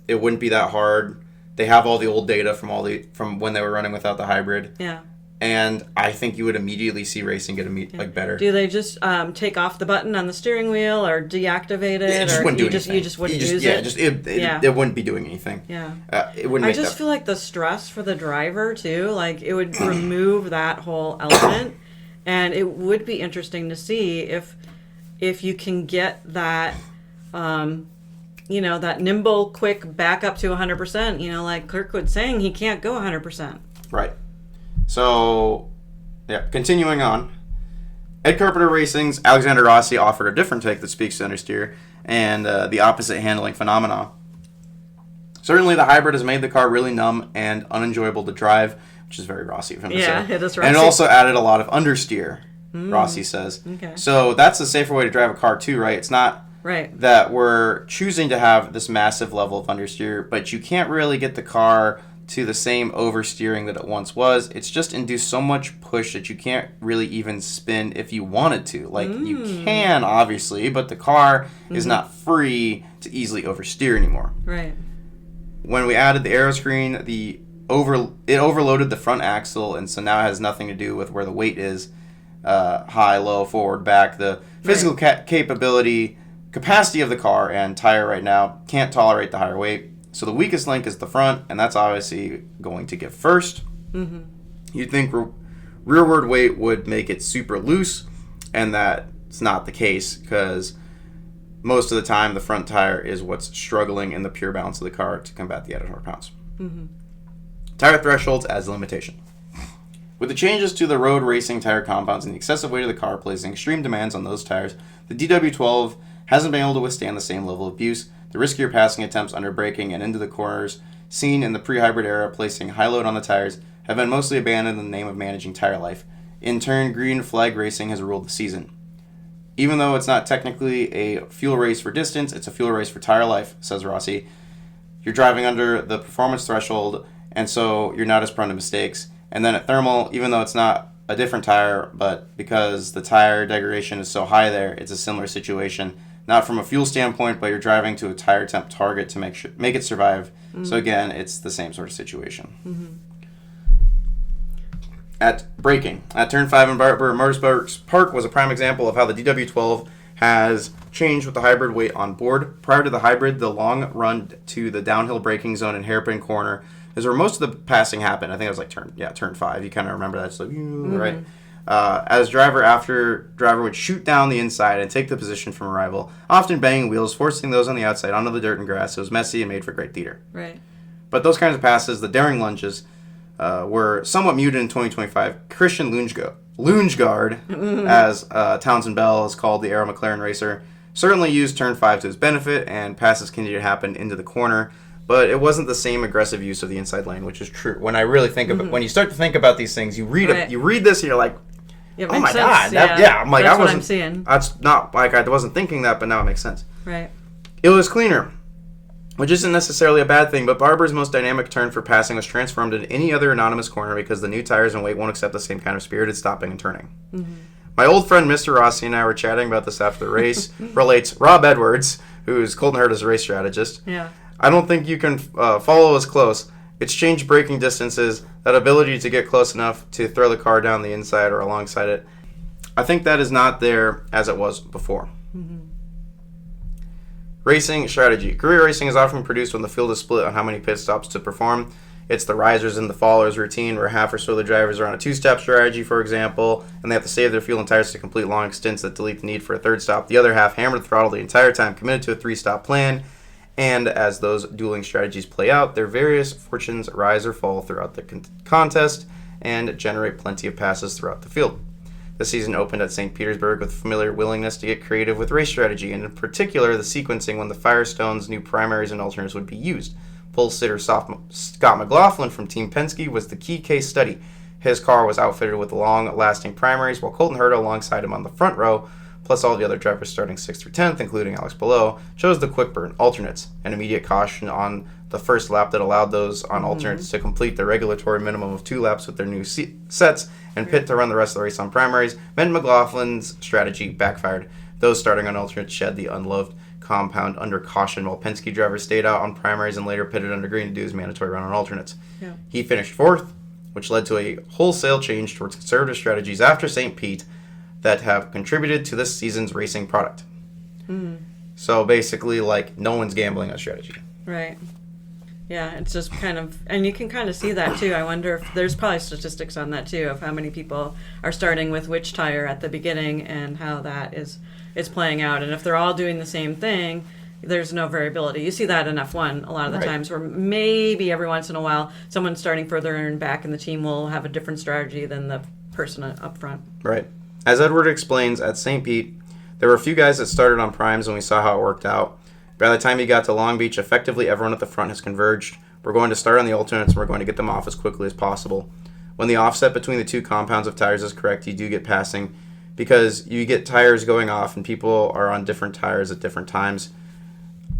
It wouldn't be that hard. They have all the old data from when they were running without the hybrid. Yeah. And I think you would immediately see racing get better. Do they just take off the button on the steering wheel or deactivate it? It just wouldn't do anything. You just wouldn't use it? It wouldn't be doing anything. Yeah. It wouldn't. I just feel like the stress for the driver too. Like it would remove that whole element, and it would be interesting to see if you can get that. That nimble, quick back up to 100%. Like Kirkwood's saying, he can't go 100%. Right. So, continuing on. Ed Carpenter Racing's Alexander Rossi offered a different take that speaks to understeer and the opposite handling phenomena. Certainly, the hybrid has made the car really numb and unenjoyable to drive, which is very Rossi of him to say. Yeah, it is Rossi. And it also added a lot of understeer, Rossi says. Okay. So that's a safer way to drive a car too, right? It's not that we're choosing to have this massive level of understeer, but you can't really get the car to the same oversteering that it once was. It's just induced so much push that you can't really even spin if you wanted to. Like, you can, obviously, but the car is not free to easily oversteer anymore. Right. When we added the aero screen, it overloaded the front axle, and so now it has nothing to do with where the weight is, high, low, forward, back. The physical capacity of the car and tire right now can't tolerate the higher weight. So the weakest link is the front, and that's obviously going to give first. Mm-hmm. You'd think rearward weight would make it super loose, and that's not the case because most of the time the front tire is what's struggling in the pure balance of the car to combat the added horsepower. Mm-hmm. Tire thresholds as a limitation. With the changes to the road racing tire compounds and the excessive weight of the car placing extreme demands on those tires, the DW12 hasn't been able to withstand the same level of abuse. The riskier passing attempts under braking and into the corners seen in the pre-hybrid era placing high load on the tires have been mostly abandoned in the name of managing tire life. In turn, green flag racing has ruled the season. Even though it's not technically a fuel race for distance, it's a fuel race for tire life, says Rossi. You're driving under the performance threshold, and so you're not as prone to mistakes. And then at thermal, even though it's not a different tire, but because the tire degradation is so high there, it's a similar situation. Not from a fuel standpoint, but you're driving to a tire temp target to make it survive. Mm-hmm. So again, it's the same sort of situation. Mm-hmm. At braking, at Turn 5 in Barber Motorsports Park was a prime example of how the DW12 has changed with the hybrid weight on board. Prior to the hybrid, the long run to the downhill braking zone and hairpin corner is where most of the passing happened. I think it was like turn 5. You kind of remember that. It's like, right? As after driver would shoot down the inside and take the position from a rival, often banging wheels, forcing those on the outside onto the dirt and grass. It was messy and made for great theater. Right. But those kinds of passes, the daring lunges, were somewhat muted in 2025. Christian Lungegaard, as Townsend Bell is called, the Arrow McLaren racer, certainly used turn 5 to his benefit, and passes continued to happen into the corner, but it wasn't the same aggressive use of the inside lane, which is true. When I really think of it, when you start to think about these things, you read it, you read this, and you're like, oh my God, I'm like, that's what I'm seeing. That's not like I wasn't thinking that, but now it makes sense. Right. It was cleaner, which isn't necessarily a bad thing, but Barber's most dynamic turn for passing was transformed into any other anonymous corner because the new tires and weight won't accept the same kind of spirited stopping and turning. Mm-hmm. My old friend Mr. Rossi and I were chatting about this after the race, relates Rob Edwards, who's Colton Herta's race strategist. Yeah. I don't think you can follow as close. It's changed braking distances, that ability to get close enough to throw the car down the inside or alongside it. I think that is not there as it was before. Mm-hmm. Racing strategy. Career racing is often produced when the field is split on how many pit stops to perform. It's the risers and the fallers routine where half or so of the drivers are on a two-step strategy, for example, and they have to save their fuel and tires to complete long stints that delete the need for a third stop. The other half hammer the throttle the entire time, committed to a three-stop plan, and as those dueling strategies play out, their various fortunes rise or fall throughout the contest and generate plenty of passes throughout the field. The season opened at St. Petersburg with a familiar willingness to get creative with race strategy, and in particular the sequencing when the Firestone's new primaries and alternates would be used. Pole sitter Scott McLaughlin from Team Penske was the key case study. His car was outfitted with long-lasting primaries, while Colton Herta alongside him on the front row, plus all the other drivers starting 6th through 10th, including Alex Below, chose the quick burn alternates, an immediate caution on the first lap that allowed those on alternates to complete the regulatory minimum of 2 laps with their new sets and pit to run the rest of the race on primaries, meant McLaughlin's strategy backfired. Those starting on alternates shed the unloved compound under caution, while Penske drivers stayed out on primaries and later pitted under green to do his mandatory run on alternates. Yeah. He finished 4th, which led to a wholesale change towards conservative strategies after St. Pete that have contributed to this season's racing product. So basically, like, no one's gambling on strategy. Right. Yeah, it's just kind of, and you can kind of see that too. I wonder if there's probably statistics on that too, of how many people are starting with which tire at the beginning and how that is playing out. And if they're all doing the same thing, there's no variability. You see that in F1 a lot of the times, where maybe every once in a while someone starting further and back in the team will have a different strategy than the person up front. Right. As Edward explains, at St. Pete, there were a few guys that started on primes and we saw how it worked out. By the time you got to Long Beach, effectively everyone at the front has converged. We're going to start on the alternates and we're going to get them off as quickly as possible. When the offset between the two compounds of tires is correct, you do get passing because you get tires going off and people are on different tires at different times.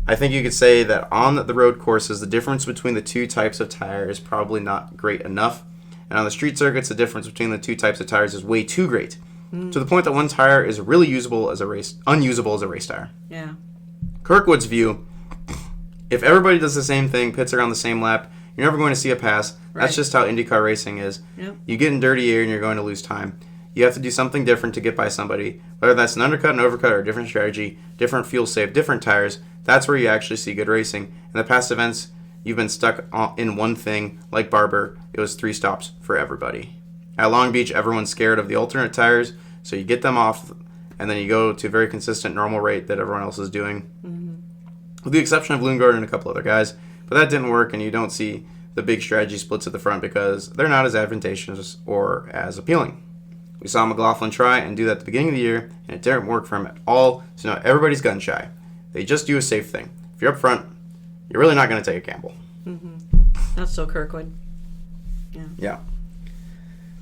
I think you could say that on the road courses, the difference between the two types of tire is probably not great enough. And on the street circuits, the difference between the two types of tires is way too great. To the point that one tire is really unusable as a race tire. Yeah. Kirkwood's view, if everybody does the same thing, pits around the same lap, you're never going to see a pass. Right. That's just how IndyCar racing is. Yep. You get in dirty air and you're going to lose time. You have to do something different to get by somebody. Whether that's an undercut, an overcut, or a different strategy, different fuel save, different tires, that's where you actually see good racing. In the past events, you've been stuck in one thing. Like Barber, it was 3 stops for everybody. At Long Beach, everyone's scared of the alternate tires, so you get them off, and then you go to a very consistent normal rate that everyone else is doing. With the exception of Lundgaard and a couple other guys. But that didn't work, and you don't see the big strategy splits at the front because they're not as advantageous or as appealing. We saw McLaughlin try and do that at the beginning of the year, and it didn't work for him at all, so now everybody's gun shy. They just do a safe thing. If you're up front, you're really not going to take a gamble. That's so Kirkwood. Yeah.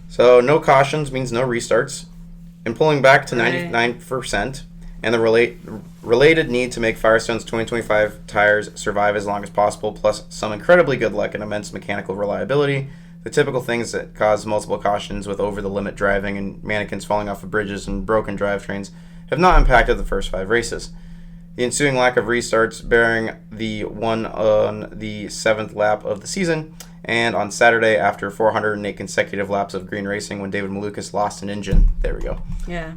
So no cautions means no restarts. And pulling back to 99%, and the related need to make Firestone's 2025 tires survive as long as possible, plus some incredibly good luck and immense mechanical reliability. The typical things that cause multiple cautions with over-the-limit driving and mannequins falling off of bridges and broken drivetrains have not impacted the first 5 races. The ensuing lack of restarts bearing the one on the 7th lap of the season, and on Saturday after 408 consecutive laps of green racing when David Malukas lost an engine,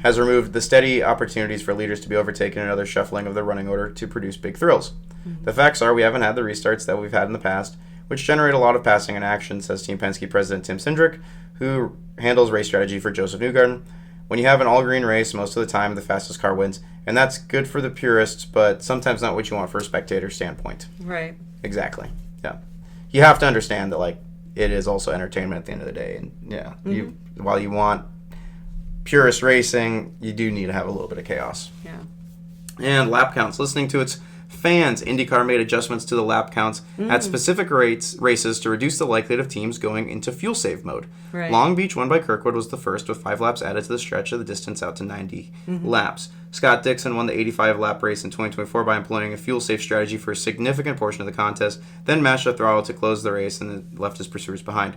has removed the steady opportunities for leaders to be overtaken and other shuffling of the running order to produce big thrills. Mm-hmm. The facts are we haven't had the restarts that we've had in the past, which generate a lot of passing and action, says Team Penske President Tim Cindric, who handles race strategy for Joseph Newgarden. When you have an all-green race, most of the time the fastest car wins, and that's good for the purists, but sometimes not what you want for a spectator standpoint. Right. Exactly. Yeah. You have to understand that, like, it is also entertainment at the end of the day, and yeah, while you want purist racing, you do need to have a little bit of chaos. Yeah. And lap counts. Listening to its fans, IndyCar made adjustments to the lap counts at specific races to reduce the likelihood of teams going into fuel save mode. Right. Long Beach, won by Kirkwood, was the first, with 5 laps added to the stretch of the distance out to 90 laps. Scott Dixon won the 85-lap race in 2024 by employing a fuel-safe strategy for a significant portion of the contest, then mashed the throttle to close the race and left his pursuers behind.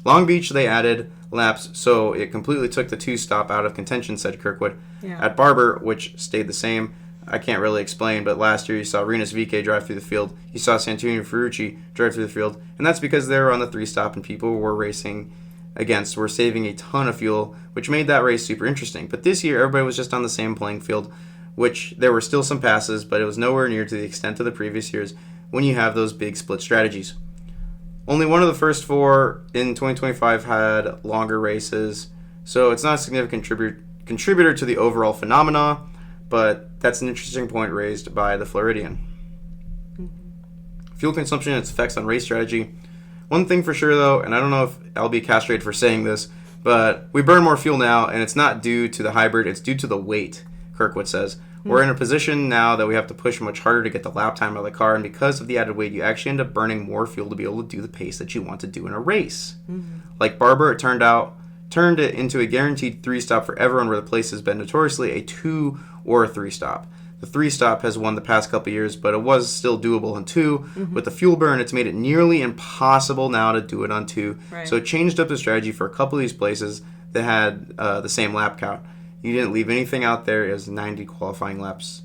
Long Beach, they added laps, so it completely took the 2-stop out of contention, said Kirkwood. Yeah. At Barber, which stayed the same, I can't really explain, but last year you saw Rinus VeeKay drive through the field, you saw Santino Ferrucci drive through the field, and that's because they were on the 3-stop and people were racing against were saving a ton of fuel, which made that race super interesting. But this year, everybody was just on the same playing field, which there were still some passes, but it was nowhere near to the extent of the previous years when you have those big split strategies. Only one of the first 4 in 2025 had longer races, so it's not a significant contributor to the overall phenomena, but that's an interesting point raised by the Floridian. Fuel consumption and its effects on race strategy. One thing for sure, though, and I don't know if I'll be castrated for saying this, but we burn more fuel now, and it's not due to the hybrid, it's due to the weight, Kirkwood says. We're in a position now that we have to push much harder to get the lap time of the car, and because of the added weight, you actually end up burning more fuel to be able to do the pace that you want to do in a race. Like Barber, it turned it into a guaranteed 3-stop for everyone, where the place has been notoriously a 2 or a 3-stop. The 3-stop has won the past couple years, but it was still doable on 2. With the fuel burn, it's made it nearly impossible now to do it on 2. Right. So it changed up the strategy for a couple of these places that had the same lap count. You didn't leave anything out there. It was 90 qualifying laps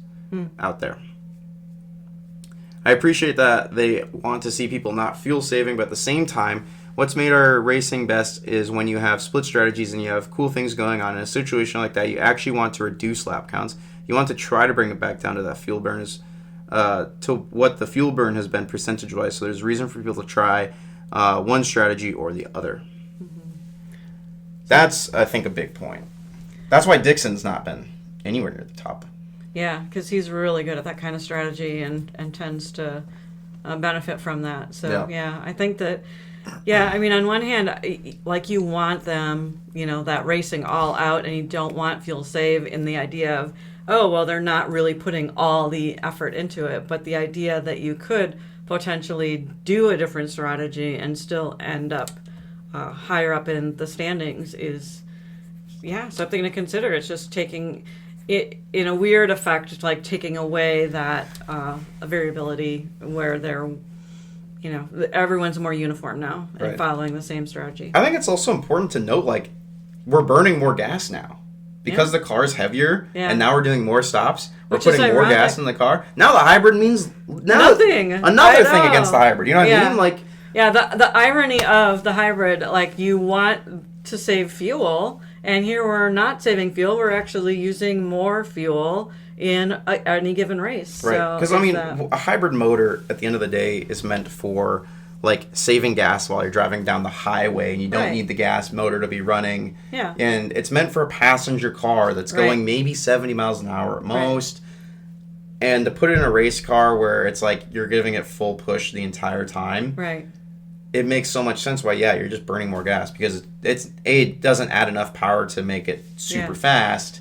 out there. I appreciate that they want to see people not fuel saving, but at the same time, what's made our racing best is when you have split strategies and you have cool things going on. In a situation like that, you actually want to reduce lap counts. You want to try to bring it back down to that fuel burn to what the fuel burn has been percentage-wise. So there's reason for people to try one strategy or the other. That's, I think, a big point. That's why Dixon's not been anywhere near the top. Yeah, because he's really good at that kind of strategy and tends to benefit from that. So, yeah, I think that... Yeah, I mean, on one hand, like, you want them, that racing all out, and you don't want fuel save in the idea of, oh, well, they're not really putting all the effort into it. But the idea that you could potentially do a different strategy and still end up higher up in the standings is, something to consider. It's just taking it in a weird effect, like taking away that variability where they're, everyone's more uniform now and following the same strategy. I think it's also important to note, like, we're burning more gas now. Because the car's heavier, and now we're doing more stops, we're putting more gas in the car. Now the hybrid means nothing. Another thing against the hybrid. You know what I mean? Like, the irony of the hybrid, like, you want to save fuel, and here we're not saving fuel. We're actually using more fuel in any given race. Right. Because, a hybrid motor, at the end of the day, is meant for, like, saving gas while you're driving down the highway, and you don't need the gas motor to be running. Yeah. And it's meant for a passenger car that's going maybe 70 miles an hour at most. And to put it in a race car where it's like you're giving it full push the entire time. Right. It makes so much sense why, you're just burning more gas, because it doesn't add enough power to make it super fast.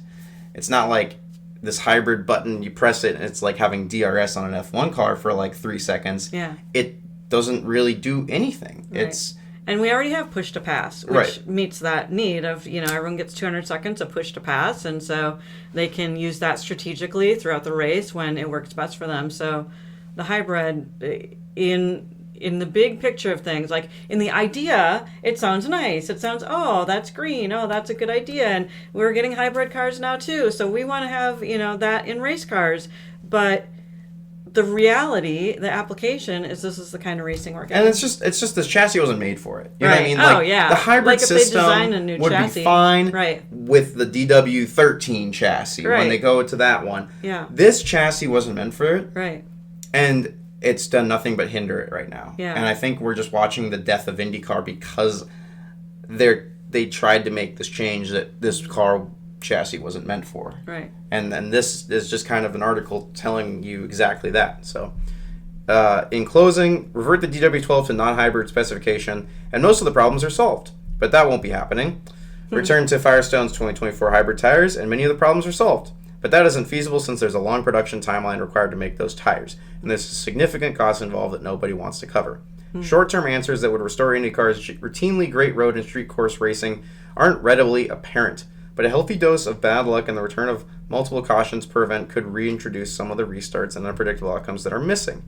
It's not like this hybrid button, you press it, and it's like having DRS on an F1 car for like 3 seconds. Yeah. It doesn't really do anything. Right. And we already have push to pass, which meets that need of, everyone gets 200 seconds of push to pass. And so they can use that strategically throughout the race when it works best for them. So the hybrid, in the big picture of things, like in the idea, it sounds nice. It sounds, oh, that's green. Oh, that's a good idea. And we're getting hybrid cars now too. So we want to have, that in race cars. But the reality, the application is this is the kind of racing we're getting. And it's just this chassis wasn't made for it. You know what I mean? Like, the hybrid system would chassis, be fine with the DW13 chassis when they go to that one. Yeah. This chassis wasn't meant for it. Right. And it's done nothing but hinder it right now. Yeah. And I think we're just watching the death of IndyCar because they tried to make this change that this car chassis wasn't meant for. Right. And then this is just kind of an article telling you exactly that. So, in closing, revert the DW12 to non-hybrid specification, and most of the problems are solved. But that won't be happening. Return to Firestone's 2024 hybrid tires, and many of the problems are solved. But that isn't feasible since there's a long production timeline required to make those tires, and there's significant costs involved that nobody wants to cover. Short-term answers that would restore IndyCar's routinely great road and street course racing aren't readily apparent, but a healthy dose of bad luck and the return of multiple cautions per event could reintroduce some of the restarts and unpredictable outcomes that are missing.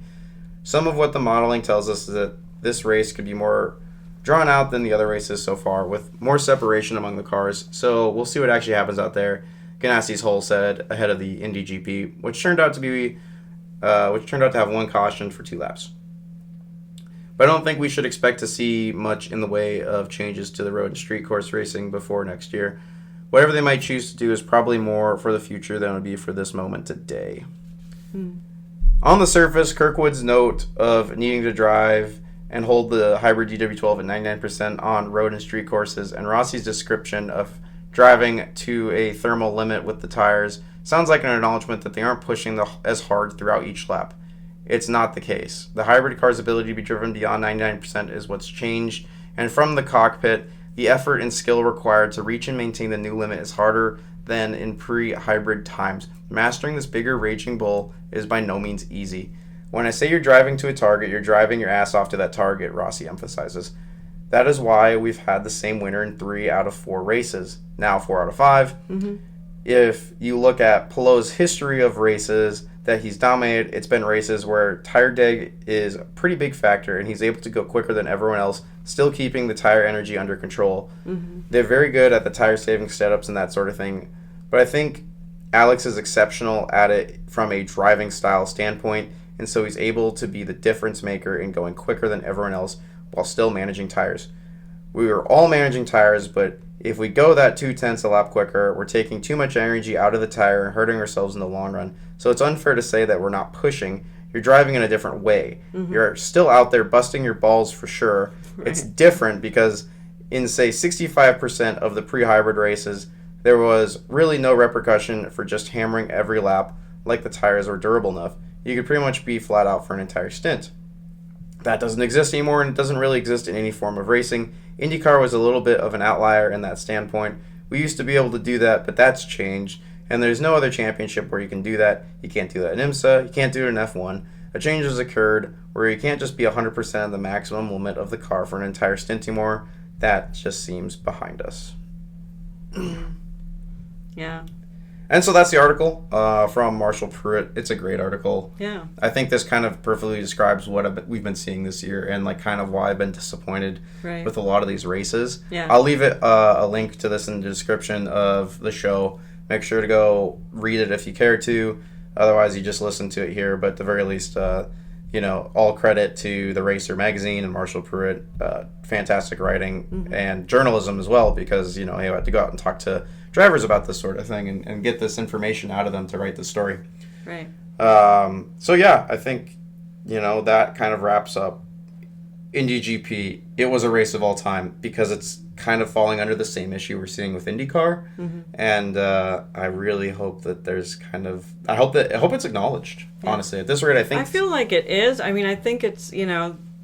Some of what the modeling tells us is that this race could be more drawn out than the other races so far, with more separation among the cars, so we'll see what actually happens out there. Ganassi's Hull said ahead of the Indy GP, which turned out to have one caution for 2 laps. But I don't think we should expect to see much in the way of changes to the road and street course racing before next year. Whatever they might choose to do is probably more for the future than it would be for this moment today. On the surface, Kirkwood's note of needing to drive and hold the hybrid DW12 at 99% on road and street courses, and Rossi's description of driving to a thermal limit with the tires sounds like an acknowledgement that they aren't pushing as hard throughout each lap. It's not the case. The hybrid car's ability to be driven beyond 99% is what's changed, and from the cockpit, the effort and skill required to reach and maintain the new limit is harder than in pre-hybrid times. Mastering this bigger raging bull is by no means easy. When I say you're driving to a target, you're driving your ass off to that target, Rossi emphasizes. That is why we've had the same winner in 3 out of 4 races. Now 4 out of 5. If you look at Pelot's history of races that he's dominated, it's been races where tire deg is a pretty big factor, and he's able to go quicker than everyone else, still keeping the tire energy under control. They're very good at the tire saving setups and that sort of thing. But I think Alex is exceptional at it from a driving style standpoint, and so he's able to be the difference maker in going quicker than everyone else while still managing tires. We are all managing tires, but if we go that 0.2 a lap quicker, we're taking too much energy out of the tire and hurting ourselves in the long run. So it's unfair to say that we're not pushing. You're driving in a different way. You're still out there busting your balls for sure. Right. It's different because in, say, 65% of the pre-hybrid races, there was really no repercussion for just hammering every lap like the tires were durable enough. You could pretty much be flat out for an entire stint. That doesn't exist anymore, and it doesn't really exist in any form of racing. IndyCar was a little bit of an outlier in that standpoint. We used to be able to do that, but that's changed, and there's no other championship where you can do that. You can't do that in IMSA. You can't do it in F1. A change has occurred where you can't just be 100% of the maximum limit of the car for an entire stint anymore. That just seems behind us. Yeah. And so that's the article from Marshall Pruitt. It's a great article. Yeah. I think this kind of perfectly describes what we've been seeing this year and like kind of why I've been disappointed with a lot of these races. Yeah. I'll leave it a link to this in the description of the show. Make sure to go read it if you care to. Otherwise, you just listen to it here. But at the very least, all credit to the Racer magazine and Marshall Pruitt. Fantastic writing and journalism as well, because he had to go out and talk to drivers about this sort of thing and get this information out of them to write the story. Right. So yeah, I think that kind of wraps up Indy GP. It was a race of all time because it's kind of falling under the same issue we're seeing with IndyCar, and I really hope that there's I hope it's acknowledged. Yeah. Honestly, at this rate, I feel like it is. I mean, I think it's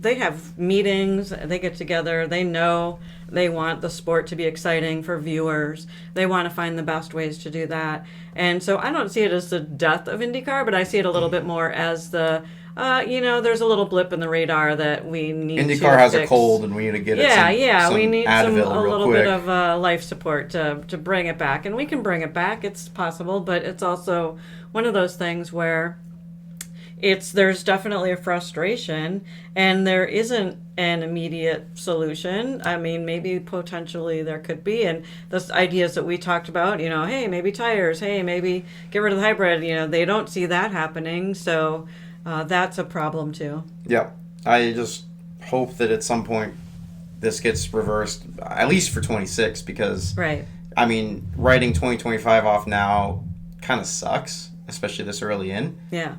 they have meetings, they get together, they know they want the sport to be exciting for viewers. They want to find the best ways to do that. And so I don't see it as the death of IndyCar, but I see it a little bit more as the there's a little blip in the radar that we need IndyCar to has fix. a cold and we need to get it some we need Advil a little quick. bit of life support to bring it back. And we can bring it back. It's possible, but it's also one of those things where there's definitely a frustration and there isn't an immediate solution. I mean, maybe potentially there could be. And those ideas that we talked about, hey, maybe tires, hey, maybe get rid of the hybrid, they don't see that happening. So that's a problem too. Yeah. I just hope that at some point this gets reversed, at least for 26, because, right. I mean, writing 2025 off now kind of sucks, especially this early in. Yeah.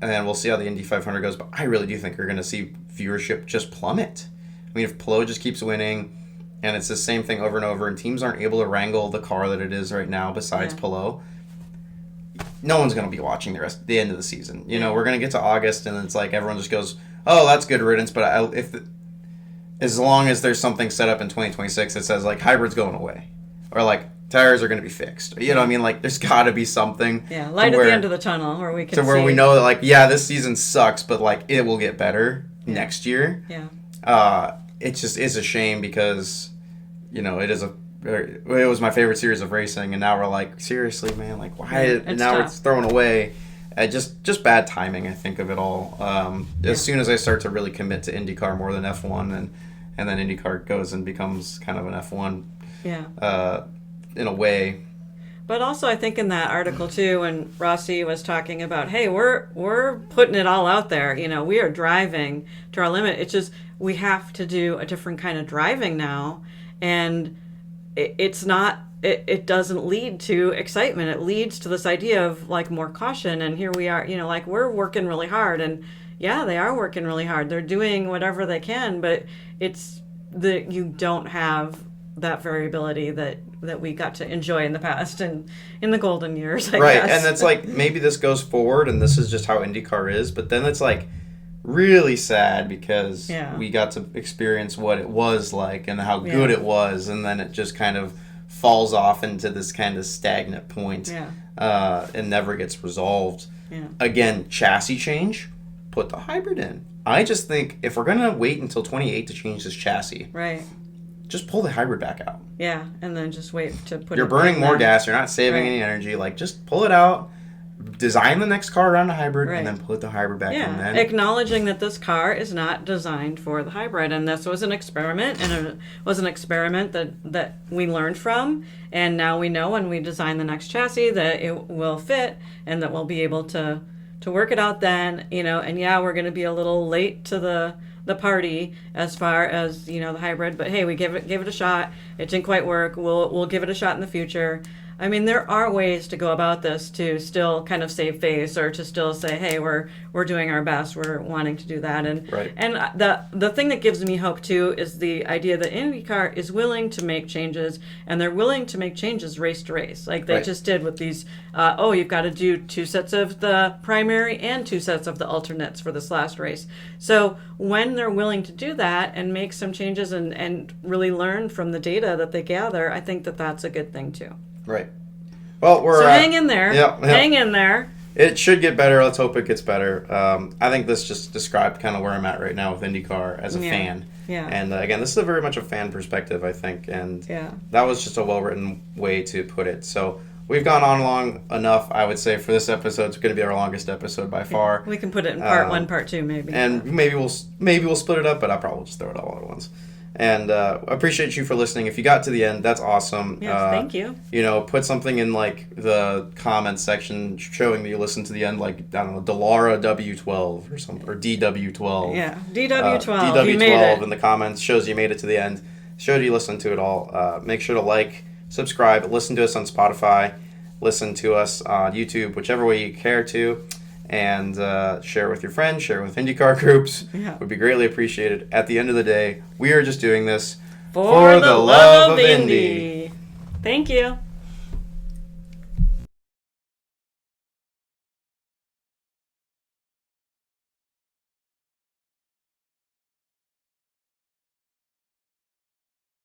And then we'll see how the Indy 500 goes. But I really do think we're going to see viewership just plummet. I mean, if Pelot just keeps winning and it's the same thing over and over and teams aren't able to wrangle the car that it is right now besides Pelot, no one's going to be watching the end of the season. We're going to get to August and it's like everyone just goes, oh, that's good riddance. But as long as there's something set up in 2026 that says, like, hybrid's going away. Or, like, tires are going to be fixed. You know what I mean? Like, there's got to be something. Yeah, light at the end of the tunnel where we can where we know that, like, this season sucks, but, like, it will get better next year. Yeah. It just is a shame because, it was my favorite series of racing, and now we're like, seriously, man, like, why? And now it's thrown away. Just bad timing, I think, of it all. As soon as I start to really commit to IndyCar more than F1, and then IndyCar goes and becomes kind of an F1. Yeah. In a way. But also, I think in that article too, when Rossi was talking about, hey, we're putting it all out there. We are driving to our limit. It's just we have to do a different kind of driving now, and it's not. It doesn't lead to excitement. It leads to this idea of like more caution. And here we are. Like we're working really hard, and they are working really hard. They're doing whatever they can, but it's you don't have that variability that we got to enjoy in the past and in the golden years, I guess. And it's like, maybe this goes forward and this is just how IndyCar is, but then it's like really sad because we got to experience what it was like and how good it was, and then it just kind of falls off into this kind of stagnant point and never gets resolved. Again, chassis change, put the hybrid in. I just think if we're going to wait until 28 to change this chassis, just pull the hybrid back out. Yeah, and then just wait to put You're burning more gas. You're not saving any energy. Like, just pull it out, design the next car around a hybrid, and then put the hybrid back in. Then acknowledging that this car is not designed for the hybrid, and this was an experiment, and it was an experiment that we learned from, and now we know when we design the next chassis that it will fit, and that we'll be able to work it out then. And we're going to be a little late to the party as far as the hybrid, but hey, we gave it a shot. It didn't quite work. We'll give it a shot in the future. I mean, there are ways to go about this to still kind of save face, or to still say, hey, we're doing our best. We're wanting to do that. And the thing that gives me hope too is the idea that IndyCar is willing to make changes, and they're willing to make changes race to race, like they just did with these. You've got to do 2 sets of the primary and 2 sets of the alternates for this last race. So when they're willing to do that and make some changes and really learn from the data that they gather, I think that that's a good thing too. Right. Well, hang in there. Hang in there. It should get better. Let's hope it gets better. I think this just described kind of where I'm at right now with IndyCar as a fan. Yeah. And again, this is very much a fan perspective, I think. And that was just a well-written way to put it. So we've gone on long enough, I would say, for this episode. It's going to be our longest episode by far. We can put it in part 1, part 2, maybe. And maybe we'll split it up, but I'll probably just throw it all at once. And appreciate you for listening. If you got to the end, that's awesome. Yes, thank you. Put something in like the comments section showing that you listened to the end, like, I don't know, Delara W12 or something, or DW12. Yeah, DW12. DW12 you made it. in the comments shows you made it to the end. Showed you listened to it all. Make sure to like, subscribe, listen to us on Spotify, listen to us on YouTube, whichever way you care to. And share with your friends, share with IndyCar groups. Would be greatly appreciated. At the end of the day, we are just doing this for the love of Indy. Thank you.